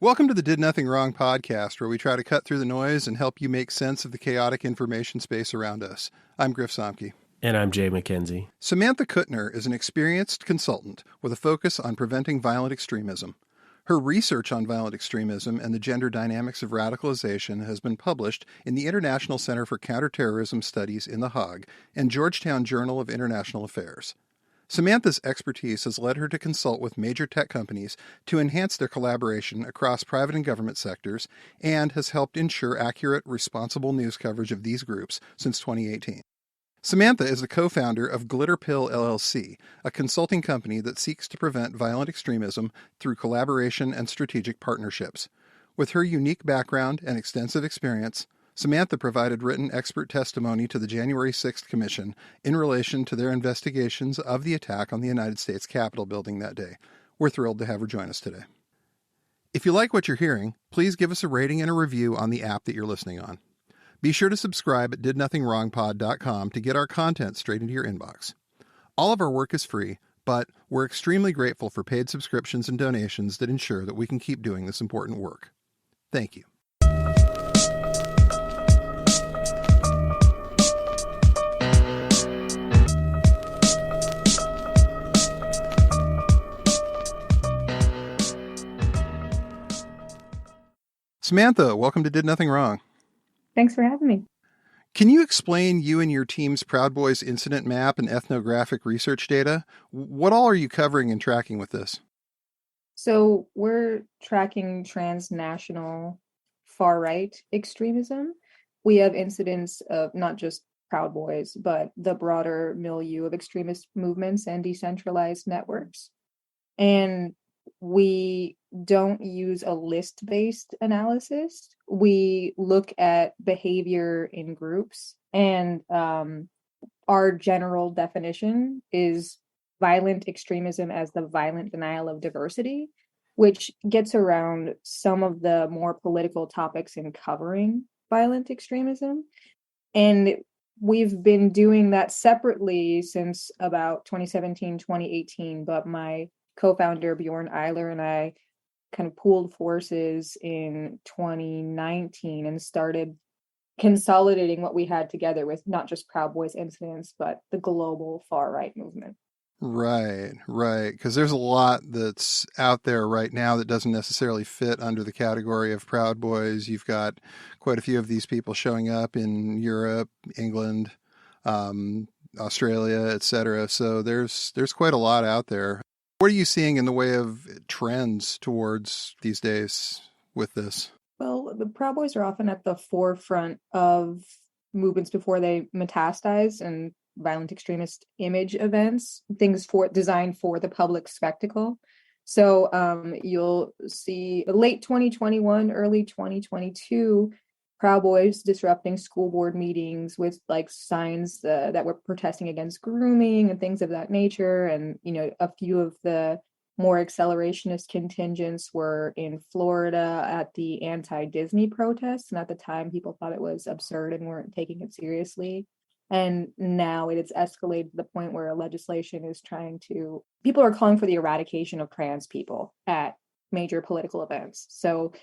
Welcome to the Did Nothing Wrong podcast, where we try to cut through the noise and help you make sense of the chaotic information space around us. I'm Griff Somke. And I'm Jay McKenzie. Samantha Kutner is an experienced consultant with a focus on preventing violent extremism. Her research on violent extremism and the gender dynamics of radicalization has been published in the International Center for Counterterrorism Studies in The Hague and Georgetown Journal of International Affairs. Samantha's expertise has led her to consult with major tech companies to enhance their collaboration across private and government sectors and has helped ensure accurate, responsible news coverage of these groups since 2018. Samantha is the co-founder of Glitterpill LLC, a consulting company that seeks to prevent violent extremism through collaboration and strategic partnerships. With her unique background and extensive experience, Samantha provided written expert testimony to the January 6th Commission in relation to their investigations of the attack on the United States Capitol building that day. We're thrilled to have her join us today. If you like what you're hearing, please give us a rating and a review on the app that you're listening on. Be sure to subscribe at didnothingwrongpod.com to get our content straight into your inbox. All of our work is free, but we're extremely grateful for paid subscriptions and donations that ensure that we can keep doing this important work. Thank you. Samantha, welcome to Did Nothing Wrong. Thanks for having me. Can you explain you and your team's Proud Boys incident map and ethnographic research data? What all are you covering and tracking with this? So we're tracking transnational far-right extremism. We have incidents of not just Proud Boys, but the broader milieu of extremist movements and decentralized networks. And we don't use a list-based analysis. We look at behavior in groups, and our general definition is violent extremism as the violent denial of diversity, which gets around some of the more political topics in covering violent extremism. And we've been doing that separately since about 2017, 2018, but my co-founder Bjørn Ihler and I kind of pooled forces in 2019 and started consolidating what we had together with not just Proud Boys incidents, but the global far-right movement. Right. Because there's a lot that's out there right now that doesn't necessarily fit under the category of Proud Boys. You've got quite a few of these people showing up in Europe, England, Australia, etc. So there's quite a lot out there. What are you seeing in the way of trends towards these days with this? Well, the Proud Boys are often at the forefront of movements before they metastasize and violent extremist image events, things designed for the public spectacle. So you'll see late 2021, early 2022, Proud Boys disrupting school board meetings with like signs that were protesting against grooming and things of that nature. And, you know, a few of the more accelerationist contingents were in Florida at the anti-Disney protests. And at the time, people thought it was absurd and weren't taking it seriously. And now it's escalated to the point where legislation is people are calling for the eradication of trans people at major political events. So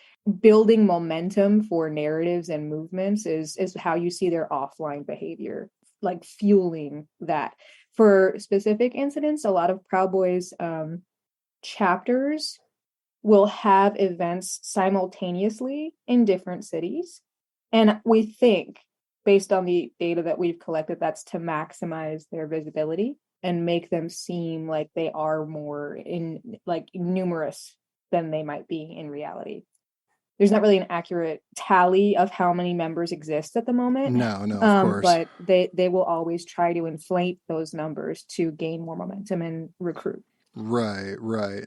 building momentum for narratives and movements is how you see their offline behavior, like fueling that. For specific incidents, a lot of Proud Boys chapters will have events simultaneously in different cities. And we think, based on the data that we've collected, that's to maximize their visibility and make them seem like they are more numerous than they might be in reality. There's not really an accurate tally of how many members exist at the moment. No, of course. But they will always try to inflate those numbers to gain more momentum and recruit. Right.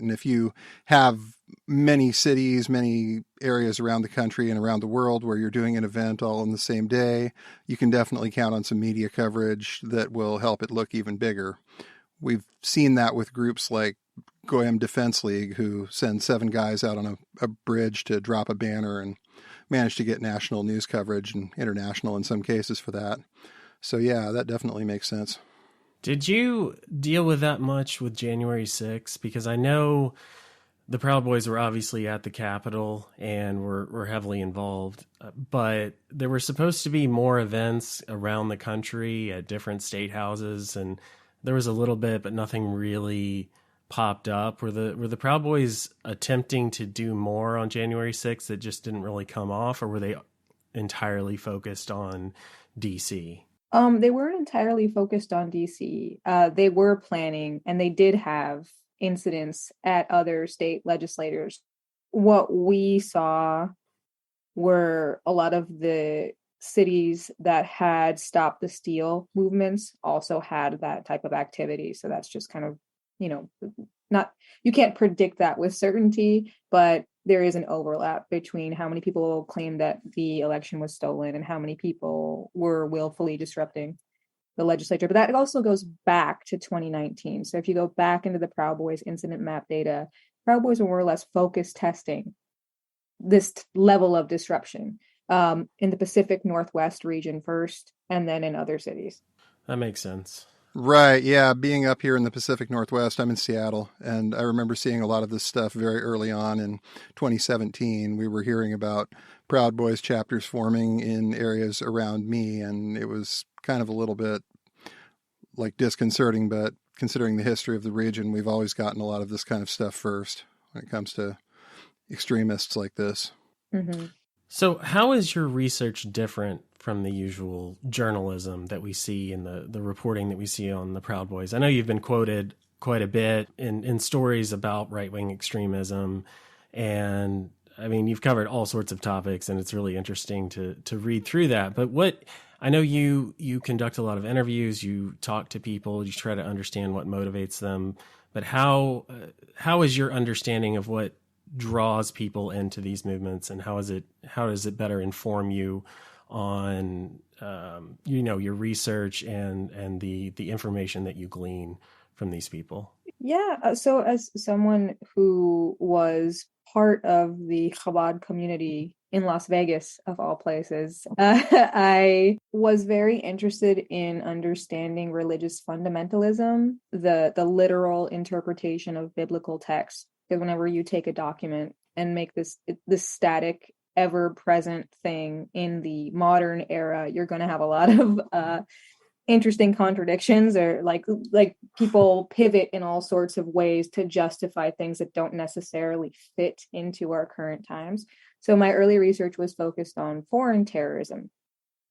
And if you have many cities, many areas around the country and around the world where you're doing an event all on the same day, you can definitely count on some media coverage that will help it look even bigger. We've seen that with groups like Goyim Defense League, who send 7 guys out on a bridge to drop a banner and manage to get national news coverage and international in some cases for that. So yeah, that definitely makes sense. Did you deal with that much with January 6th? Because I know the Proud Boys were obviously at the Capitol and were heavily involved, but there were supposed to be more events around the country at different state houses, and there was a little bit, but nothing really popped up. Were the Proud Boys attempting to do more on January 6th that just didn't really come off, or were they entirely focused on DC? They weren't entirely focused on DC. They were planning, and they did have incidents at other state legislators. What we saw were a lot of the cities that had Stop the Steal movements also had that type of activity. So that's just kind of, not, you can't predict that with certainty, but there is an overlap between how many people claim that the election was stolen and how many people were willfully disrupting the legislature. But that also goes back to 2019. So if you go back into the Proud Boys incident map data, Proud Boys were more or less focus testing this level of disruption in the Pacific Northwest region first, and then in other cities. That makes sense. Right. Yeah. Being up here in the Pacific Northwest, I'm in Seattle, and I remember seeing a lot of this stuff very early on in 2017. We were hearing about Proud Boys chapters forming in areas around me, and it was kind of a little bit like disconcerting, but considering the history of the region, we've always gotten a lot of this kind of stuff first when it comes to extremists like this. Mm-hmm. So how is your research different from the usual journalism that we see in the reporting that we see on the Proud Boys? I know you've been quoted quite a bit in stories about right-wing extremism, and I mean, you've covered all sorts of topics, and it's really interesting to read through that. But I know you conduct a lot of interviews, you talk to people, you try to understand what motivates them, but how is your understanding of what draws people into these movements, and how does it better inform you on your research and the information that you glean from these people? Yeah, so as someone who was part of the Chabad community in Las Vegas, of all places, I was very interested in understanding religious fundamentalism, the literal interpretation of biblical texts. Because whenever you take a document and make this static, ever-present thing in the modern era, you're going to have a lot of interesting contradictions, or like people pivot in all sorts of ways to justify things that don't necessarily fit into our current times. So my early research was focused on foreign terrorism.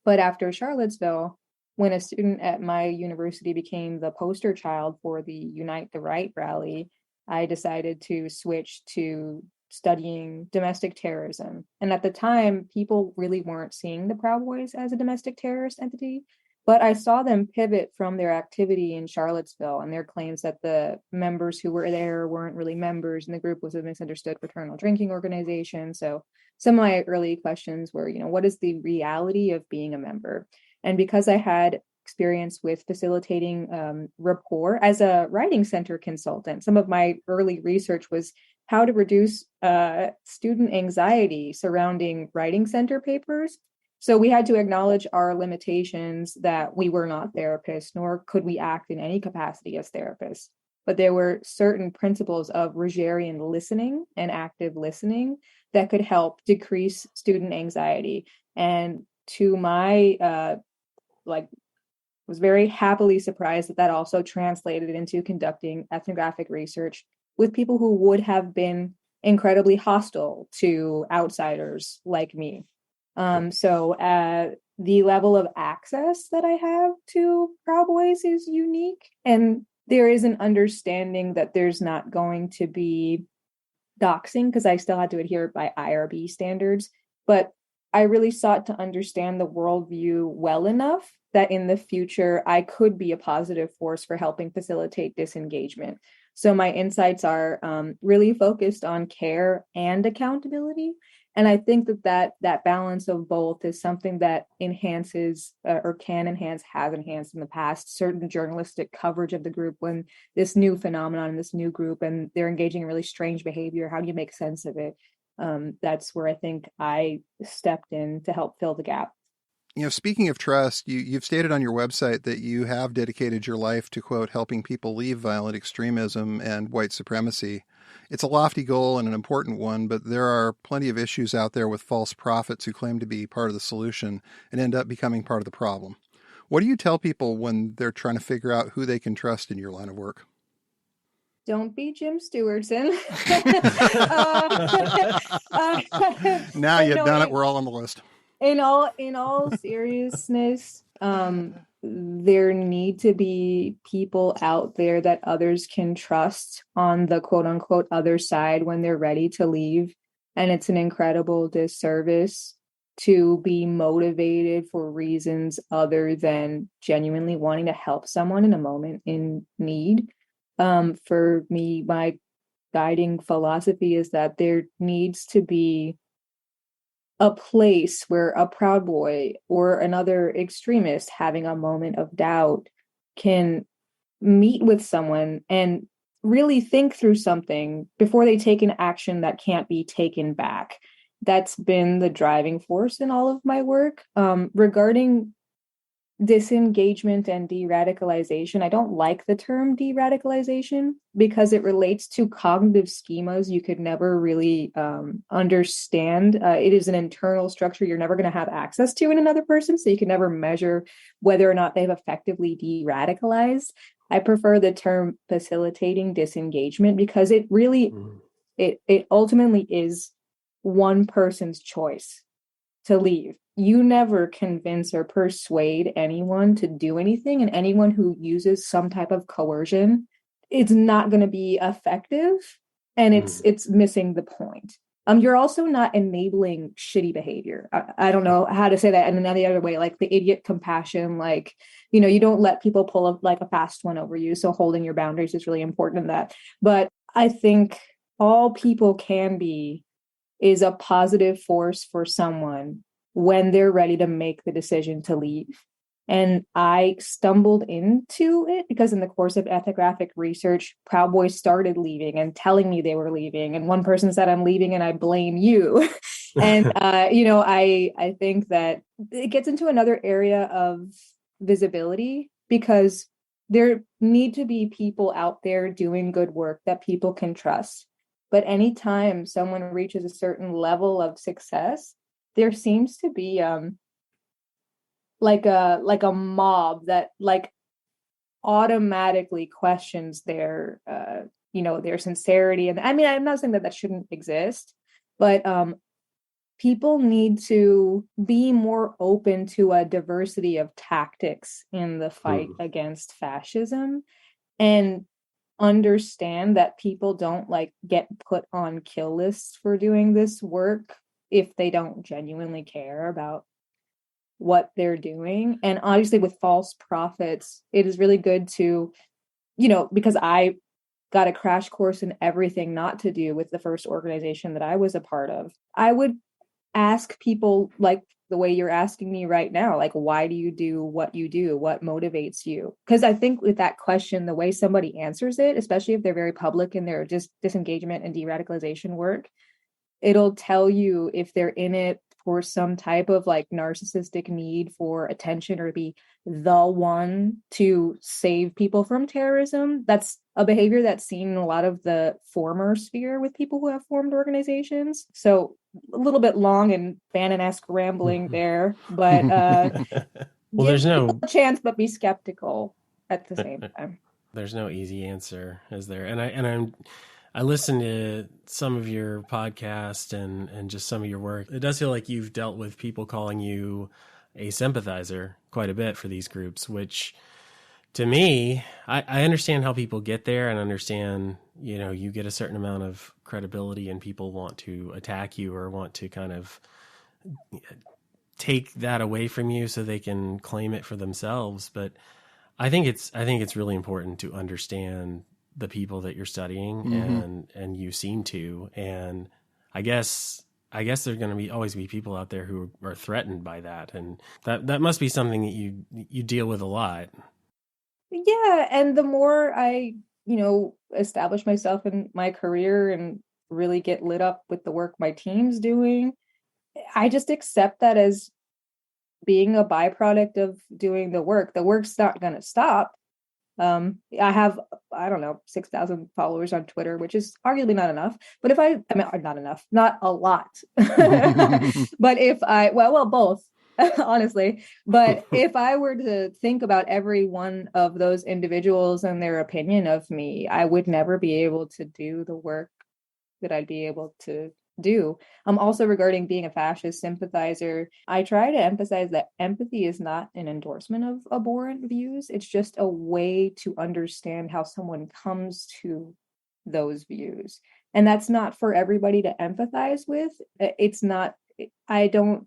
But after Charlottesville, when a student at my university became the poster child for the Unite the Right rally, I decided to switch to studying domestic terrorism. And at the time, people really weren't seeing the Proud Boys as a domestic terrorist entity, but I saw them pivot from their activity in Charlottesville and their claims that the members who were there weren't really members, and the group was a misunderstood fraternal drinking organization. So some of my early questions were, what is the reality of being a member? And because I had experience with facilitating rapport as a writing center consultant, some of my early research was how to reduce student anxiety surrounding writing center papers. So we had to acknowledge our limitations, that we were not therapists, nor could we act in any capacity as therapists. But there were certain principles of Rogerian listening and active listening that could help decrease student anxiety. And to my was very happily surprised that also translated into conducting ethnographic research with people who would have been incredibly hostile to outsiders like me. So the level of access that I have to Proud Boys is unique, and there is an understanding that there's not going to be doxing, because I still had to adhere by IRB standards, but I really sought to understand the worldview well enough that in the future I could be a positive force for helping facilitate disengagement. So my insights are really focused on care and accountability. And I think that balance of both is something that enhances or can enhance, has enhanced in the past, certain journalistic coverage of the group when this new phenomenon, this new group, and they're engaging in really strange behavior. How do you make sense of it? That's where I think I stepped in to help fill the gap. Speaking of trust, you've stated on your website that you have dedicated your life to, quote, helping people leave violent extremism and white supremacy. It's a lofty goal and an important one, but there are plenty of issues out there with false prophets who claim to be part of the solution and end up becoming part of the problem. What do you tell people when they're trying to figure out who they can trust in your line of work? Don't be Jim Stewartson. Now you've done it. We're all on the list. In all seriousness, there need to be people out there that others can trust on the quote unquote other side when they're ready to leave. And it's an incredible disservice to be motivated for reasons other than genuinely wanting to help someone in a moment in need. For me, my guiding philosophy is that there needs to be a place where a Proud Boy or another extremist having a moment of doubt can meet with someone and really think through something before they take an action that can't be taken back. That's been the driving force in all of my work. Regarding disengagement and de-radicalization, I don't like the term de-radicalization because it relates to cognitive schemas you could never really understand. It is an internal structure you're never going to have access to in another person, so you can never measure whether or not they've effectively de-radicalized. I prefer the term facilitating disengagement because it really, it ultimately is one person's choice to leave. You never convince or persuade anyone to do anything, and anyone who uses some type of coercion, it's not going to be effective, and it's missing the point. You're also not enabling shitty behavior. I don't know how to say that in any other way, like the idiot compassion, like, you don't let people pull a fast one over you. So holding your boundaries is really important in that. But I think all people can be is a positive force for someone when they're ready to make the decision to leave. And I stumbled into it because in the course of ethnographic research, Proud Boys started leaving and telling me they were leaving. And one person said, "I'm leaving and I blame you." And, I think that it gets into another area of visibility because there need to be people out there doing good work that people can trust. But anytime someone reaches a certain level of success, there seems to be like a mob that like automatically questions their their sincerity. And I mean, I'm not saying that shouldn't exist, but people need to be more open to a diversity of tactics in the fight against fascism, and understand that people don't get put on kill lists for doing this work if they don't genuinely care about what they're doing. And obviously with false prophets, it is really good to, because I got a crash course in everything not to do with the first organization that I was a part of. I would ask people like the way you're asking me right now, like, why do you do what you do? What motivates you? Because I think with that question, the way somebody answers it, especially if they're very public in their just disengagement and de-radicalization work, it'll tell you if they're in it for some type of narcissistic need for attention or be the one to save people from terrorism. That's a behavior that's seen in a lot of the former sphere with people who have formed organizations. So a little bit long and Bannon-esque rambling there, but well, there's no chance, but be skeptical at the same time. There's no easy answer, is there? And I listened to some of your podcast and just some of your work. It does feel like you've dealt with people calling you a sympathizer quite a bit for these groups, which to me, I understand how people get there and understand, you get a certain amount of credibility and people want to attack you or want to kind of take that away from you so they can claim it for themselves. But I think it's really important to understand the people that you're studying and you seem to. And I guess there's going to always be people out there who are threatened by that. And that must be something that you deal with a lot. Yeah. And the more I, establish myself in my career and really get lit up with the work my team's doing, I just accept that as being a byproduct of doing the work. The work's not going to stop. I have, I don't know, 6,000 followers on Twitter, which is arguably not enough. But if I mean, not enough, not a lot. But if well, both, honestly. But if I were to think about every one of those individuals and their opinion of me, I would never be able to do the work that I'd be able to do. Also, regarding being a fascist sympathizer, I try to emphasize that empathy is not an endorsement of abhorrent views. It's just a way to understand how someone comes to those views. And that's not for everybody to empathize with. It's not, I don't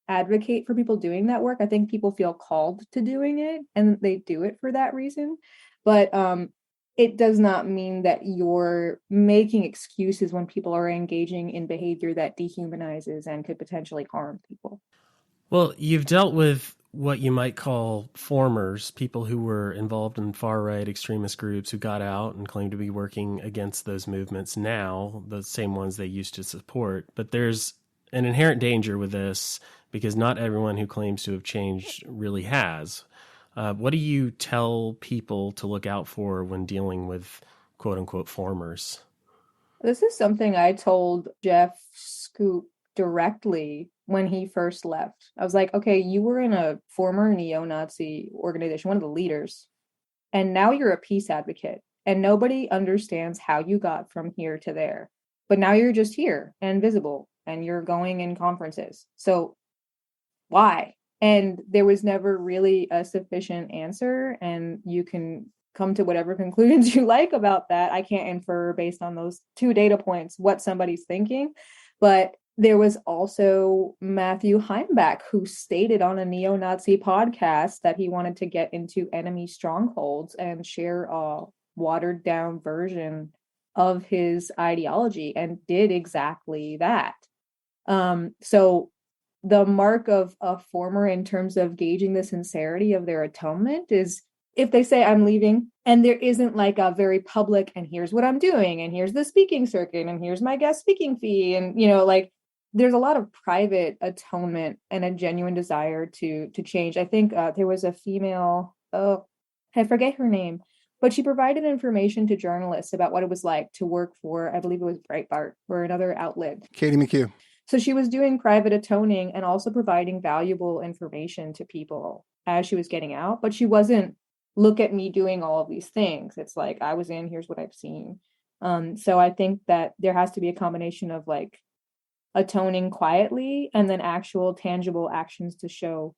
advocate for people doing that work. I think people feel called to doing it and they do it for that reason. But it does not mean that you're making excuses when people are engaging in behavior that dehumanizes and could potentially harm people. Well, you've dealt with what you might call formers, people who were involved in far-right extremist groups who got out and claim to be working against those movements now, the same ones they used to support. But there's an inherent danger with this because not everyone who claims to have changed really has. What do you tell people to look out for when dealing with quote-unquote formers? This is something I told Jeff Scoop directly when he first left. I was like, okay, you were in a former neo-Nazi organization, one of the leaders, and now you're a peace advocate, and nobody understands how you got from here to there. But now you're just here and visible, and you're going in conferences. So why? And there was never really a sufficient answer, and you can come to whatever conclusions you like about that. I can't infer based on those 2 data points what somebody's thinking. But there was also Matthew Heimbach, who stated on a neo-Nazi podcast that he wanted to get into enemy strongholds and share a watered down version of his ideology, and did exactly that. So the mark of a former in terms of gauging the sincerity of their atonement is if they say I'm leaving and there isn't like a very public and here's what I'm doing and here's the speaking circuit and here's my guest speaking fee, and like there's a lot of private atonement and a genuine desire to change. I think there was a female, I forget her name, but she provided information to journalists about what it was like to work for, I believe it was Breitbart or another outlet. Katie McHugh. So she was doing private atoning and also providing valuable information to people as she was getting out, but she wasn't, look at me doing all of these things. It's like, I was in, here's what I've seen. So I think that there has to be a combination of like atoning quietly and then actual tangible actions to show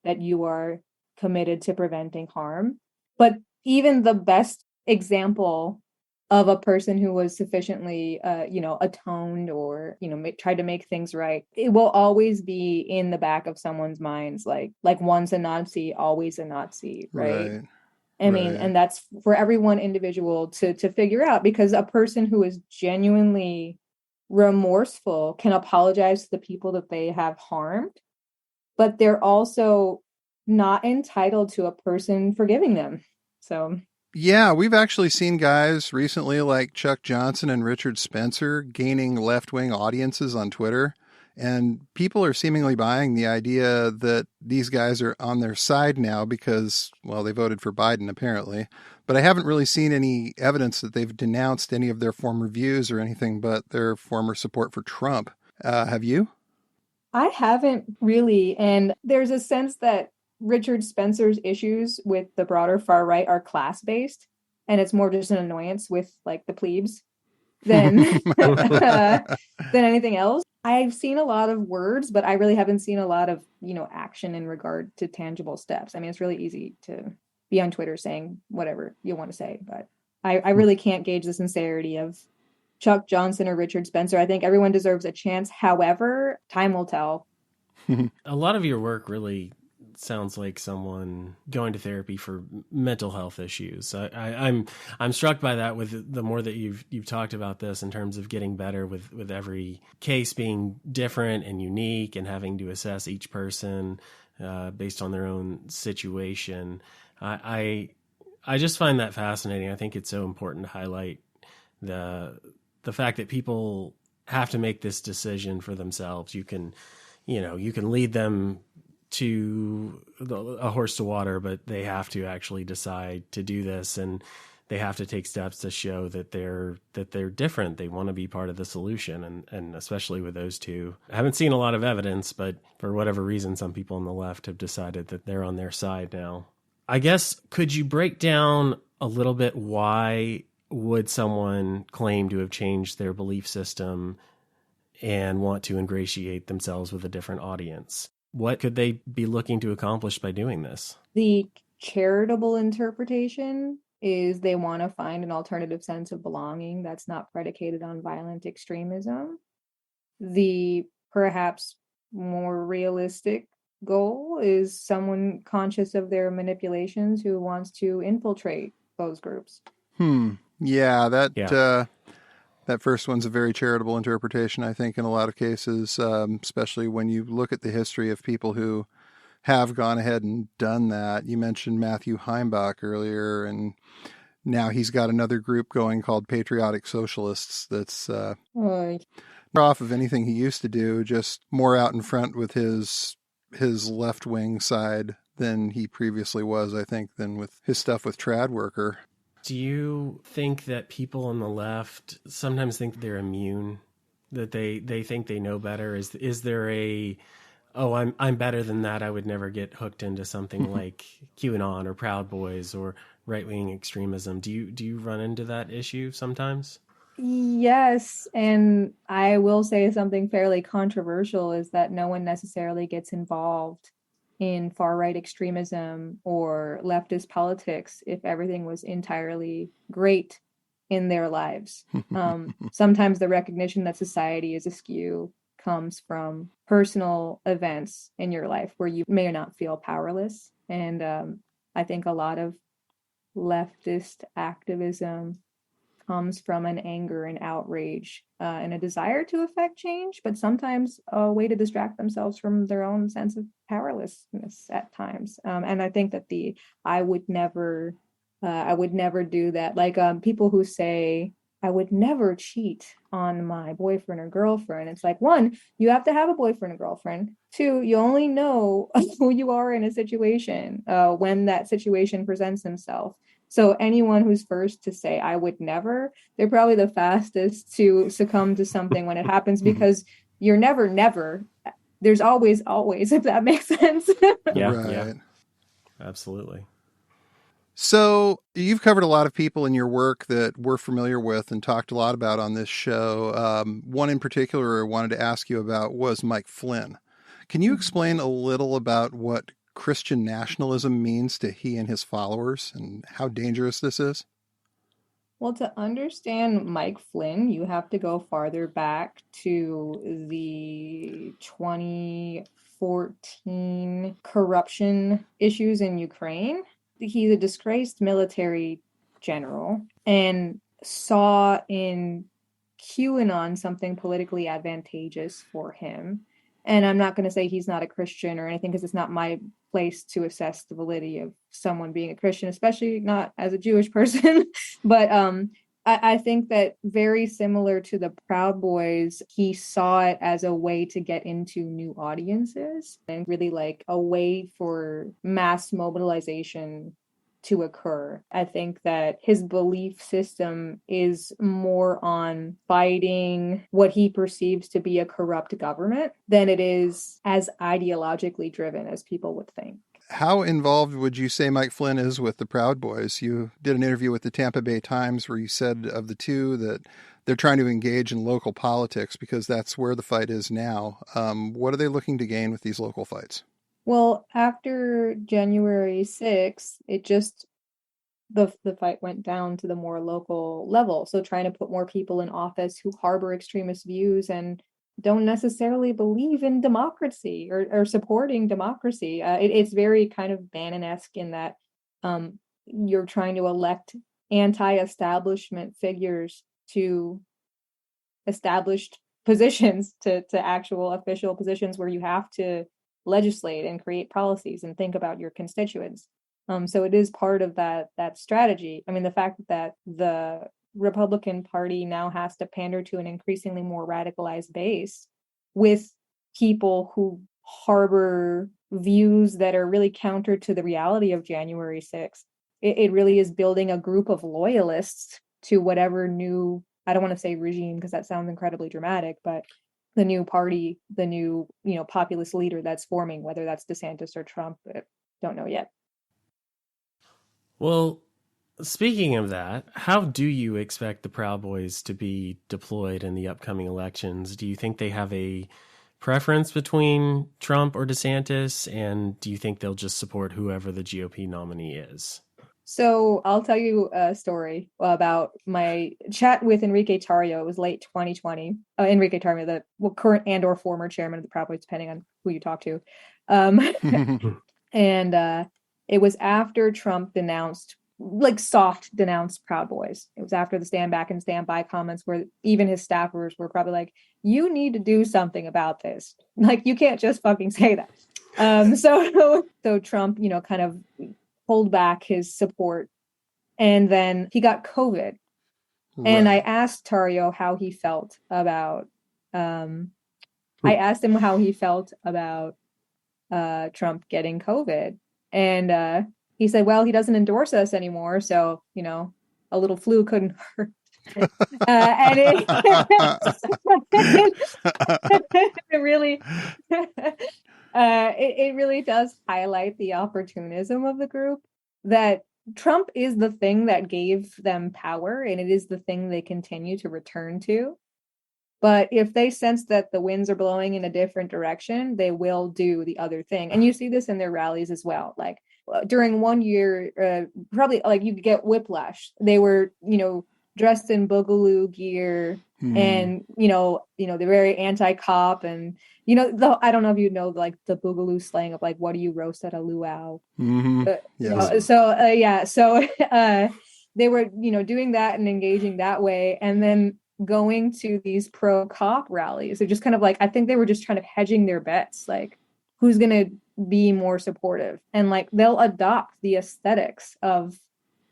that you are committed to preventing harm. But even the best example of a person who was sufficiently, atoned or, tried to make things right, it will always be in the back of someone's minds, like once a Nazi, always a Nazi, right? I mean, and that's for everyone individual to figure out, because a person who is genuinely remorseful can apologize to the people that they have harmed, but they're also not entitled to a person forgiving them. So yeah, we've actually seen guys recently like Chuck Johnson and Richard Spencer gaining left-wing audiences on Twitter. And people are seemingly buying the idea that these guys are on their side now because, well, they voted for Biden, apparently. But I haven't really seen any evidence that they've denounced any of their former views or anything but their former support for Trump. Have you? I haven't really. And there's a sense that Richard Spencer's issues with the broader far right are class-based, and it's more just an annoyance with like the plebes than anything else. I've seen a lot of words, but I really haven't seen a lot of, action in regard to tangible steps. I mean, it's really easy to be on Twitter saying whatever you want to say, but I really can't gauge the sincerity of Chuck Johnson or Richard Spencer. I think everyone deserves a chance. However, time will tell. A lot of your work really sounds like someone going to therapy for mental health issues. I'm struck by that with the more that you've talked about this in terms of getting better with every case being different and unique and having to assess each person based on their own situation. I just find that fascinating. I think it's so important to highlight the fact that people have to make this decision for themselves. You can lead them a horse to water, but they have to actually decide to do this, and they have to take steps to show that they're different. They want to be part of the solution, and especially with those two. I haven't seen a lot of evidence, but for whatever reason, some people on the left have decided that they're on their side now. I guess, could you break down a little bit why would someone claim to have changed their belief system and want to ingratiate themselves with a different audience? What could they be looking to accomplish by doing this? The charitable interpretation is they want to find an alternative sense of belonging that's not predicated on violent extremism. The perhaps more realistic goal is someone conscious of their manipulations who wants to infiltrate those groups. Yeah, that first one's a very charitable interpretation, I think, in a lot of cases, especially when you look at the history of people who have gone ahead and done that. You mentioned Matthew Heimbach earlier, and now he's got another group going called Patriotic Socialists that's off of anything he used to do, just more out in front with his left-wing side than he previously was, I think, than with his stuff with Trad Worker. Do you think that people on the left sometimes think they're immune, that they think they know better? Is there I'm better than that, I would never get hooked into something like QAnon or Proud Boys or right-wing extremism? Do you run into that issue sometimes? Yes, and I will say something fairly controversial is that no one necessarily gets involved in far-right extremism or leftist politics if everything was entirely great in their lives. Sometimes the recognition that society is askew comes from personal events in your life where you may or not feel powerless. And I think a lot of leftist activism comes from an anger and outrage and a desire to affect change, but sometimes a way to distract themselves from their own sense of powerlessness at times. And I think that I would never do that. Like people who say, I would never cheat on my boyfriend or girlfriend. It's like, one, you have to have a boyfriend or girlfriend. Two, you only know who you are in a situation when that situation presents itself. So anyone who's first to say, I would never, they're probably the fastest to succumb to something when it happens, because you're never. There's always, if that makes sense. Yeah, absolutely. So you've covered a lot of people in your work that we're familiar with and talked a lot about on this show. One in particular I wanted to ask you about was Mike Flynn. Can you explain a little about what Christian nationalism means to he and his followers and how dangerous this is? Well, to understand Mike Flynn, you have to go farther back to the 2014 corruption issues in Ukraine. He's a disgraced military general and saw in QAnon something politically advantageous for him. And I'm not going to say he's not a Christian or anything, because it's not my place to assess the validity of someone being a Christian, especially not as a Jewish person. But I think that very similar to the Proud Boys, he saw it as a way to get into new audiences and really like a way for mass mobilization to occur. I think that his belief system is more on fighting what he perceives to be a corrupt government than it is as ideologically driven as people would think. How involved would you say Mike Flynn is with the Proud Boys? You did an interview with the Tampa Bay Times where you said of the two that they're trying to engage in local politics because that's where the fight is now. What are they looking to gain with these local fights? Well, after January 6th, the fight went down to the more local level. So trying to put more people in office who harbor extremist views and don't necessarily believe in democracy or supporting democracy. It's very kind of Bannon-esque in that you're trying to elect anti-establishment figures to established positions, to actual official positions where you have to legislate and create policies and think about your constituents. So it is part of that strategy. I mean, the fact that the Republican Party now has to pander to an increasingly more radicalized base with people who harbor views that are really counter to the reality of January 6th. It really is building a group of loyalists to whatever new, I don't want to say regime because that sounds incredibly dramatic, but the new party, the new, populist leader that's forming, whether that's DeSantis or Trump, I don't know yet. Well, speaking of that, how do you expect the Proud Boys to be deployed in the upcoming elections? Do you think they have a preference between Trump or DeSantis? And do you think they'll just support whoever the GOP nominee is? So I'll tell you a story about my chat with Enrique Tarrio. It was late 2020. Enrique Tarrio, the current and or former chairman of the Proud Boys, depending on who you talk to. And it was after Trump denounced, soft denounced Proud Boys. It was after the stand back and stand by comments where even his staffers were probably like, you need to do something about this. You can't just fucking say that. So Trump, kind of pulled back his support, and then he got COVID. Right. And I asked Tarrio how he felt about Trump getting COVID, and he said, well, he doesn't endorse us anymore, so a little flu couldn't hurt. And it really it really does highlight the opportunism of the group, that Trump is the thing that gave them power, and it is the thing they continue to return to. But if they sense that the winds are blowing in a different direction, they will do the other thing. And you see this in their rallies as well. During one year, probably you could get whiplash. They were, dressed in boogaloo gear, and they're very anti-cop, and I don't know if you know the boogaloo slang of what do you roast at a luau? Yes. So they were doing that and engaging that way, and then going to these pro-cop rallies. They're just kind of I think they were just trying to hedging their bets, who's gonna be more supportive, and they'll adopt the aesthetics of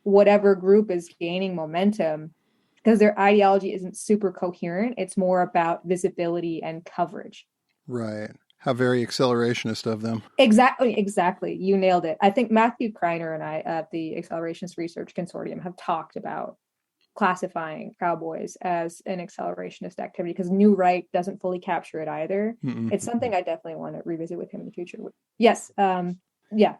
whatever group is gaining momentum, because their ideology isn't super coherent. It's more about visibility and coverage. Right. How very accelerationist of them. Exactly. You nailed it. I think Matthew Kreiner and I at the Accelerationist Research Consortium have talked about classifying Proud Boys as an accelerationist activity, because New Right doesn't fully capture it either. Mm-mm. It's something I definitely want to revisit with him in the future. Yes. Yeah.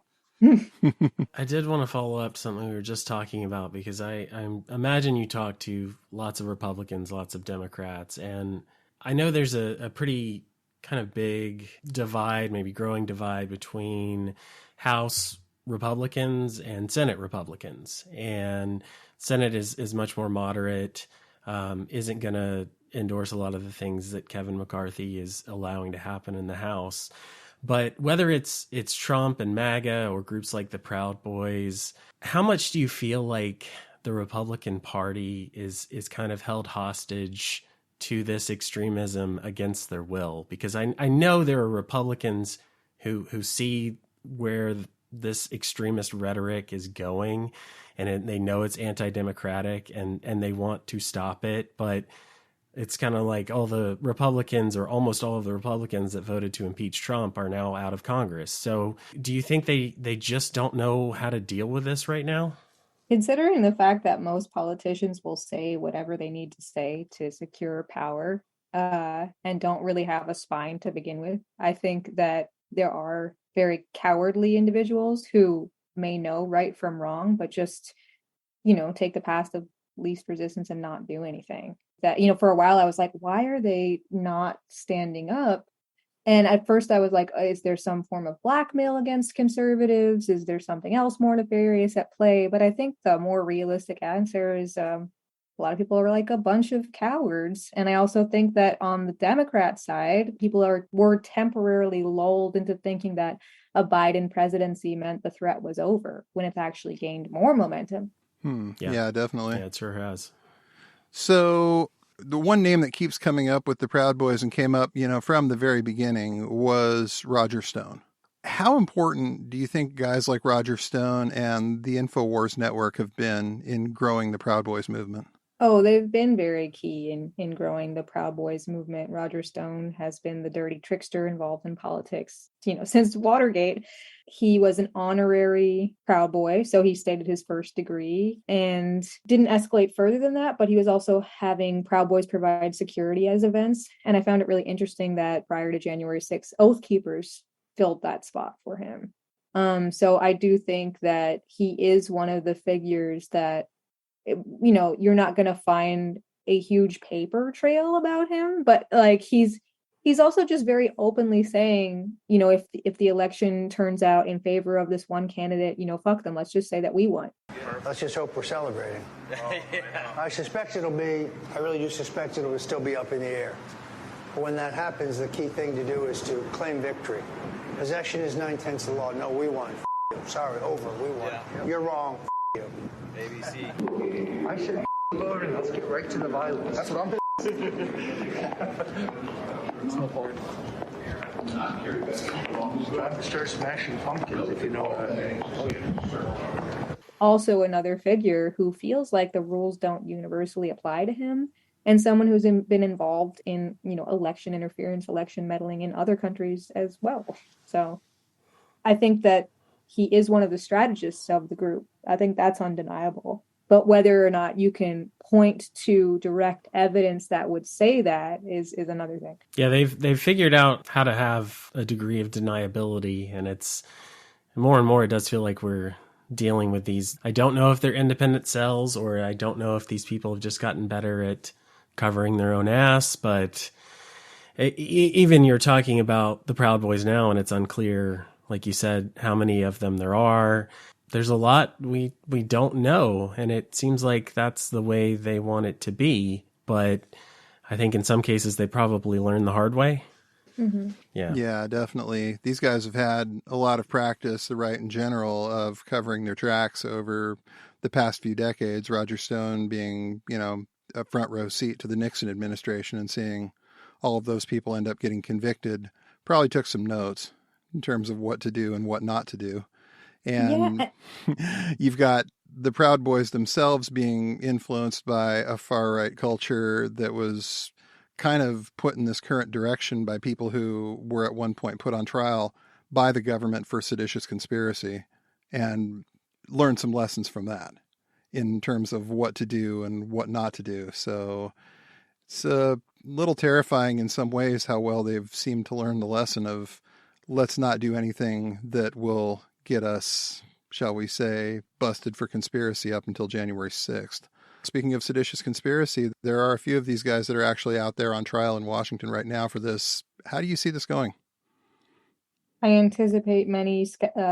I did want to follow up something we were just talking about, because I imagine you talk to lots of Republicans, lots of Democrats, and I know there's a pretty kind of big divide, maybe growing divide, between House Republicans and Senate Republicans. And Senate is much more moderate, isn't going to endorse a lot of the things that Kevin McCarthy is allowing to happen in the House. But whether it's Trump and MAGA or groups like the Proud Boys, how much do you feel like the Republican Party is kind of held hostage to this extremism against their will? Because I know there are Republicans who see where this extremist rhetoric is going, and they know it's anti-democratic, and they want to stop it, but it's kind of like all the Republicans, or almost all of the Republicans that voted to impeach Trump, are now out of Congress. So do you think they just don't know how to deal with this right now? Considering the fact that most politicians will say whatever they need to say to secure power, and don't really have a spine to begin with, I think that there are very cowardly individuals who may know right from wrong, but just, take the path of least resistance and not do anything. That, for a while I was like, why are they not standing up? And at first I was like, is there some form of blackmail against conservatives? Is there something else more nefarious at play? But I think the more realistic answer is a lot of people are a bunch of cowards. And I also think that on the Democrat side, people were temporarily lulled into thinking that a Biden presidency meant the threat was over, when it's actually gained more momentum. Yeah, definitely. Yeah, it sure has. So the one name that keeps coming up with the Proud Boys and came up, from the very beginning was Roger Stone. How important do you think guys like Roger Stone and the InfoWars network have been in growing the Proud Boys movement? Oh, they've been very key in growing the Proud Boys movement. Roger Stone has been the dirty trickster involved in politics, since Watergate. He was an honorary Proud Boy, so he stated his first degree and didn't escalate further than that, but he was also having Proud Boys provide security as events. And I found it really interesting that prior to January 6th, Oath Keepers filled that spot for him. So I do think that he is one of the figures that you're not going to find a huge paper trail about him, but like he's also just very openly saying, if the election turns out in favor of this one candidate, fuck them. Let's just say that we won. Let's just hope we're celebrating. Yeah. I really do suspect it'll still be up in the air. But when that happens, the key thing to do is to claim victory. Possession is 9/10 of the law. No, we won. You. Sorry, over. We won. Yeah. You're wrong. You. ABC. I said, Lord, let's get right to the violence. That's what I'm. It's no point. Time to start smashing pumpkins, if you know what I mean. Also, another figure who feels like the rules don't universally apply to him, and someone who's been involved in, election interference, election meddling in other countries as well. So, I think that he is one of the strategists of the group. I think that's undeniable. But whether or not you can point to direct evidence that would say that is another thing. Yeah, they've figured out how to have a degree of deniability, and it's more and more it does feel like we're dealing with these. I don't know if they're independent cells, or I don't know if these people have just gotten better at covering their own ass, but even you're talking about the Proud Boys now, and it's unclear, like you said, how many of them there are. There's a lot we don't know, and it seems like that's the way they want it to be. But I think in some cases they probably learned the hard way. Mm-hmm. Yeah, definitely. These guys have had a lot of practice, the right in general, of covering their tracks over the past few decades. Roger Stone being, a front row seat to the Nixon administration and seeing all of those people end up getting convicted, probably took some notes in terms of what to do and what not to do. And you've got the Proud Boys themselves being influenced by a far-right culture that was kind of put in this current direction by people who were at one point put on trial by the government for seditious conspiracy, and learned some lessons from that in terms of what to do and what not to do. So it's a little terrifying in some ways how well they've seemed to learn the lesson of let's not do anything that will get us, shall we say, busted for conspiracy up until January 6th. Speaking of seditious conspiracy, there are a few of these guys that are actually out there on trial in Washington right now for this. How do you see this going? I anticipate many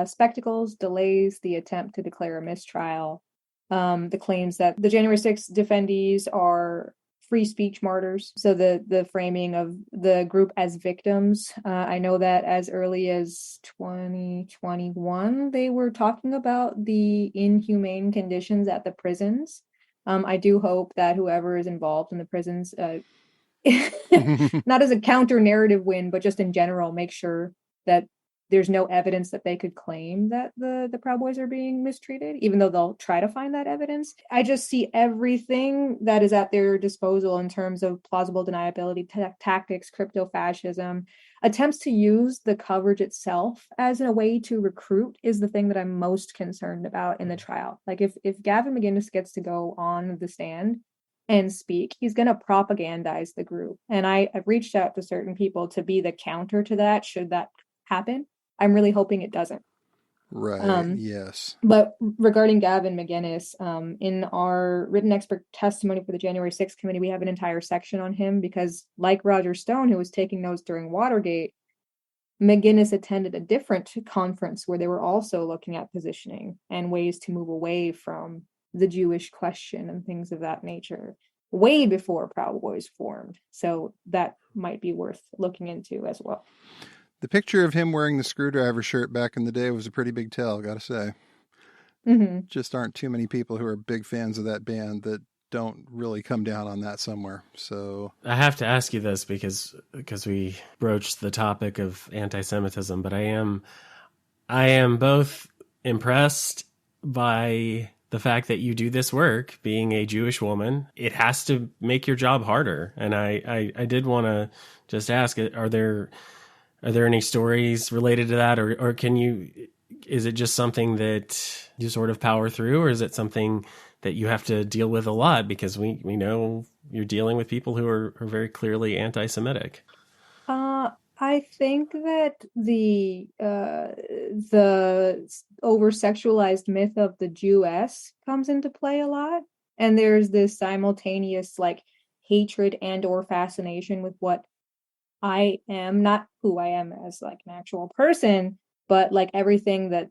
spectacles, delays, the attempt to declare a mistrial, the claims that the January 6th defendees are free speech martyrs. So the framing of the group as victims. I know that as early as 2021, they were talking about the inhumane conditions at the prisons. I do hope that whoever is involved in the prisons, not as a counter narrative win, but just in general, make sure that there's no evidence that they could claim that the Proud Boys are being mistreated, even though they'll try to find that evidence. I just see everything that is at their disposal in terms of plausible deniability tactics, crypto-fascism, attempts to use the coverage itself as a way to recruit is the thing that I'm most concerned about in the trial. Like if Gavin McInnes gets to go on the stand and speak, he's going to propagandize the group. And I've reached out to certain people to be the counter to that, should that happen. I'm really hoping it doesn't. Right. Yes. But regarding Gavin McInnes, in our written expert testimony for the January 6th committee, we have an entire section on him because, like Roger Stone, who was taking notes during Watergate, McInnes attended a different conference where they were also looking at positioning and ways to move away from the Jewish question and things of that nature, way before Proud Boys formed. So that might be worth looking into as well. The picture of him wearing the Screwdriver shirt back in the day was a pretty big tell, gotta say. Mm-hmm. Just aren't too many people who are big fans of that band that don't really come down on that somewhere. So I have to ask you this because we broached the topic of anti-Semitism, but I am both impressed by the fact that you do this work, being a Jewish woman, it has to make your job harder. And I did want to just ask, are there any stories related to that, or is it just something that you sort of power through, or is it something that you have to deal with a lot, because we know you're dealing with people who are very clearly anti-Semitic? I think that the over-sexualized myth of the Jewess comes into play a lot, and there's this simultaneous like hatred and or fascination with what I am, not who I am as like an actual person, but like everything that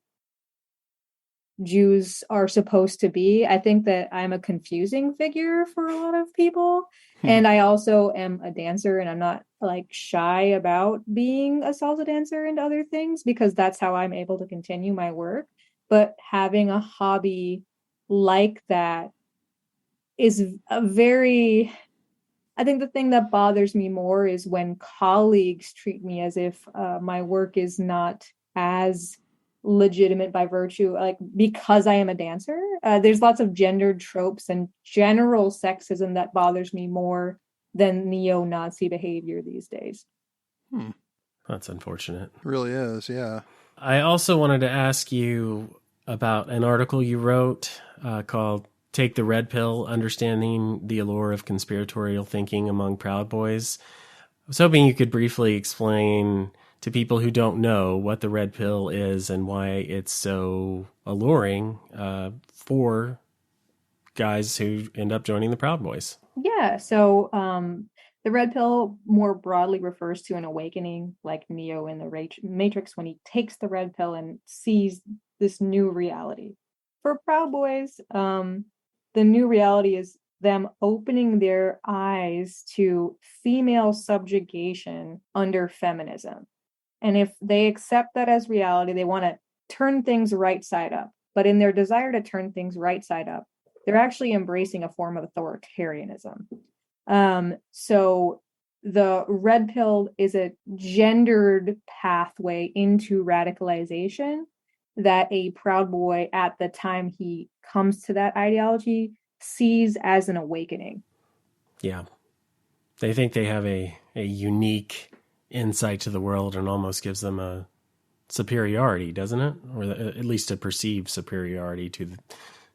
Jews are supposed to be. I think that I'm a confusing figure for a lot of people. And I also am a dancer, and I'm not like shy about being a salsa dancer and other things, because that's how I'm able to continue my work. But having a hobby like that is a very, I think the thing that bothers me more is when colleagues treat me as if my work is not as legitimate by virtue, like because I am a dancer. There's lots of gendered tropes and general sexism that bothers me more than neo-Nazi behavior these days. That's unfortunate. It really is, yeah. I also wanted to ask you about an article you wrote called Take the Red Pill, Understanding the Allure of Conspiratorial Thinking Among Proud Boys. I was hoping you could briefly explain to people who don't know what the red pill is and why it's so alluring for guys who end up joining the Proud Boys. Yeah, so the red pill more broadly refers to an awakening, like Neo in the Matrix, when he takes the red pill and sees this new reality. For Proud Boys, the new reality is them opening their eyes to female subjugation under feminism. And if they accept that as reality, they want to turn things right side up. But in their desire to turn things right side up, they're actually embracing a form of authoritarianism. So the red pill is a gendered pathway into radicalization that a Proud Boy at the time he comes to that ideology sees as an awakening. Yeah. They think they have a unique insight to the world, and almost gives them a superiority, doesn't it? Or at least a perceived superiority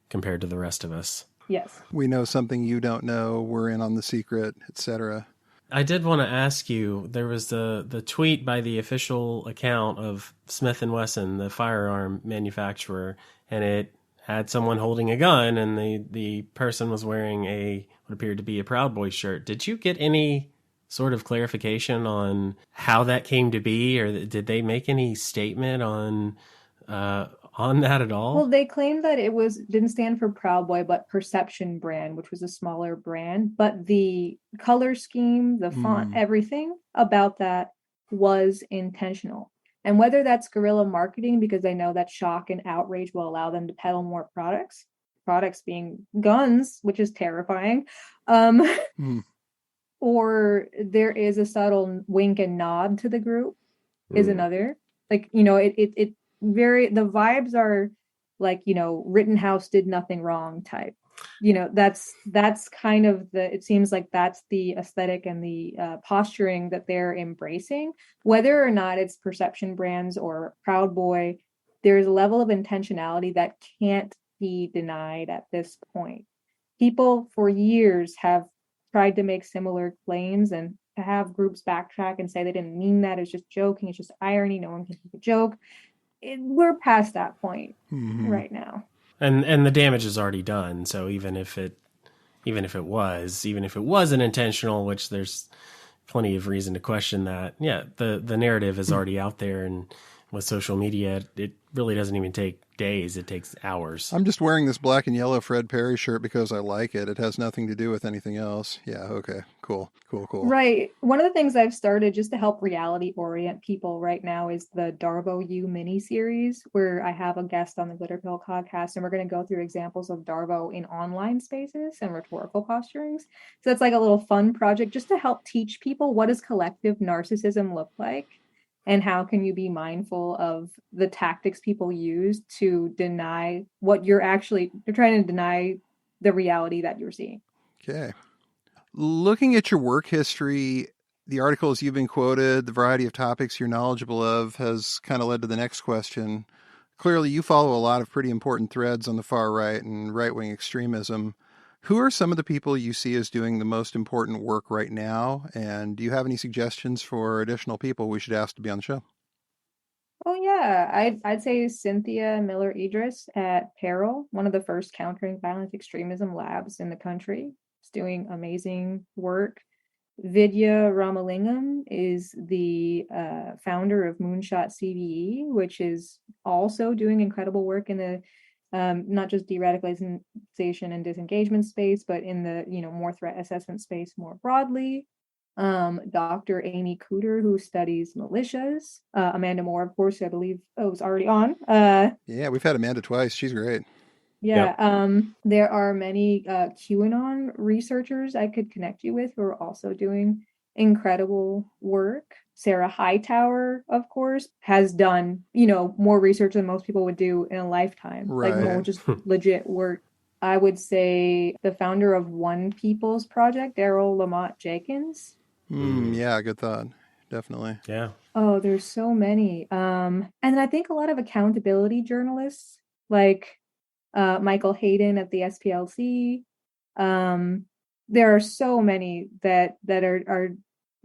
compared to the rest of us. Yes. We know something you don't know, we're in on the secret, etc. I did want to ask you, there was the tweet by the official account of Smith & Wesson, the firearm manufacturer, and it had someone holding a gun, and the person was wearing what appeared to be a Proud Boy shirt. Did you get any sort of clarification on how that came to be, or did they make any statement on that at all? Well, they claimed that it didn't stand for Proud Boy, but Perception Brand, which was a smaller brand. But the color scheme, the font, everything about that was intentional. And whether that's guerrilla marketing, because they know that shock and outrage will allow them to peddle more products being guns, which is terrifying. Or there is a subtle wink and nod to the group is another. Like, it very, the vibes are like, Rittenhouse did nothing wrong type. That's kind of it seems like that's the aesthetic and the posturing that they're embracing. Whether or not it's Perception Brands or Proud Boy, there's a level of intentionality that can't be denied at this point. People for years have tried to make similar claims, and to have groups backtrack and say they didn't mean that, it's just joking, it's just irony, no one can take a joke. We're past that point right now. And the damage is already done. So even if it wasn't intentional, which there's plenty of reason to question that, the narrative is already out there, and with social media, it really doesn't even take days. It takes hours. I'm just wearing this black and yellow Fred Perry shirt because I like it. It has nothing to do with anything else. Yeah, okay, cool. Right. One of the things I've started just to help reality orient people right now is the Darvo U mini-series, where I have a guest on the Glitterpill podcast, and we're going to go through examples of Darvo in online spaces and rhetorical posturings. So that's like a little fun project just to help teach people, what does collective narcissism look like? And how can you be mindful of the tactics people use to deny what you're trying to deny the reality that you're seeing. Okay. Looking at your work history, the articles you've been quoted, the variety of topics you're knowledgeable of has kind of led to the next question. Clearly, you follow a lot of pretty important threads on the far right and right-wing extremism. Who are some of the people you see as doing the most important work right now? And do you have any suggestions for additional people we should ask to be on the show? Oh, yeah. I'd say Cynthia Miller-Idris at Peril, one of the first countering violent extremism labs in the country. It's doing amazing work. Vidya Ramalingam is the founder of Moonshot CVE, which is also doing incredible work in the not just de-radicalization and disengagement space, but in the more threat assessment space more broadly. Dr. Amy Cooter, who studies militias. Amanda Moore, of course, I believe was already on. Yeah, we've had Amanda twice. She's great. Yeah, yep. There are many QAnon researchers I could connect you with who are also doing incredible work. Sarah Hightower, of course, has done, more research than most people would do in a lifetime. Right. Like more just legit work. I would say the founder of One People's Project, Daryl Lamont Jenkins. Yeah, good thought. Definitely. Yeah. Oh, there's so many. And I think a lot of accountability journalists like Michael Hayden at the SPLC. There are so many that are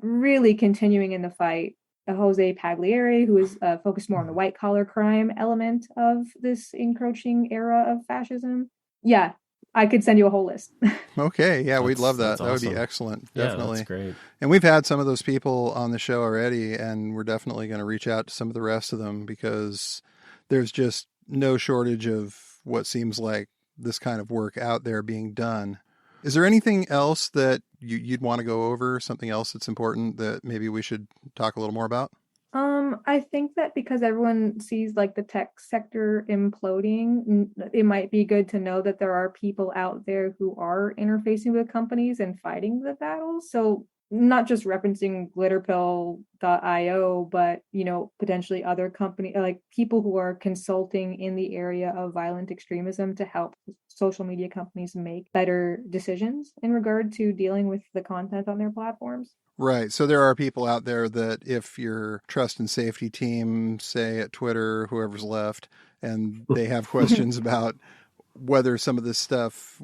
really continuing in the fight. Jose Pagliari, who is focused more on the white collar crime element of this encroaching era of fascism. Yeah, I could send you a whole list. Okay, yeah, we'd love that. That would be excellent. Definitely. Yeah, that's great. And we've had some of those people on the show already, and we're definitely going to reach out to some of the rest of them because there's just no shortage of what seems like this kind of work out there being done. Is there anything else that you'd want to go over, something else that's important that maybe we should talk a little more about? I think that because everyone sees like the tech sector imploding, it might be good to know that there are people out there who are interfacing with companies and fighting the battles. So not just referencing Glitterpill.io, but, potentially other companies, like people who are consulting in the area of violent extremism to help social media companies make better decisions in regard to dealing with the content on their platforms. Right. So there are people out there that if your trust and safety team, say at Twitter, whoever's left, and they have questions about what some of this stuff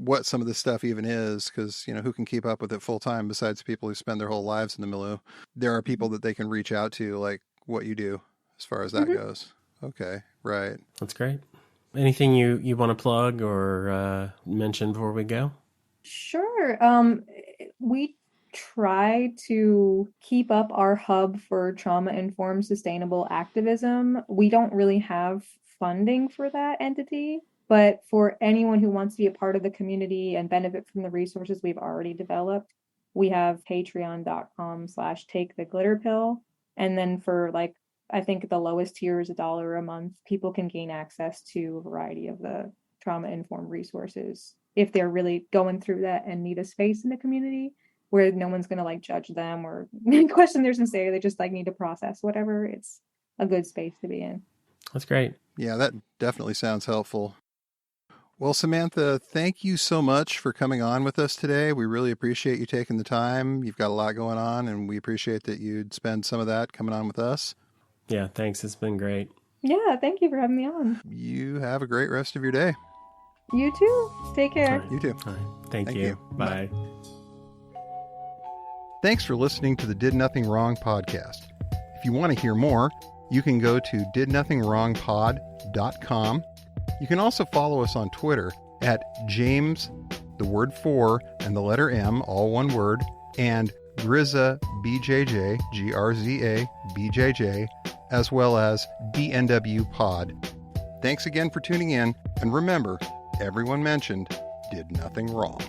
even is, because, who can keep up with it full time besides people who spend their whole lives in the milieu? There are people that they can reach out to, like what you do as far as that goes. Okay. Right. That's great. Anything you want to plug or mention before we go? Sure. We try to keep up our hub for trauma-informed sustainable activism. We don't really have funding for that entity, but for anyone who wants to be a part of the community and benefit from the resources we've already developed, we have patreon.com/taketheglitterpill. And then for I think the lowest tier is $1 a month. People can gain access to a variety of the trauma-informed resources if they're really going through that and need a space in the community where no one's going to judge them or question their sincerity. They just need to process whatever. It's a good space to be in. That's great. Yeah, that definitely sounds helpful. Well, Samantha, thank you so much for coming on with us today. We really appreciate you taking the time. You've got a lot going on, and we appreciate that you'd spend some of that coming on with us. Yeah, thanks. It's been great. Yeah, thank you for having me on. You have a great rest of your day. You too. Take care. Right. You too. All right. Thank you. Bye. Thanks for listening to the Did Nothing Wrong podcast. If you want to hear more, you can go to didnothingwrongpod.com. You can also follow us on Twitter at James, the word 4, and the letter M, all one word, and Grizza BJJ, Grza BJJ, as well as DNW Pod. Thanks again for tuning in, and remember, everyone mentioned did nothing wrong.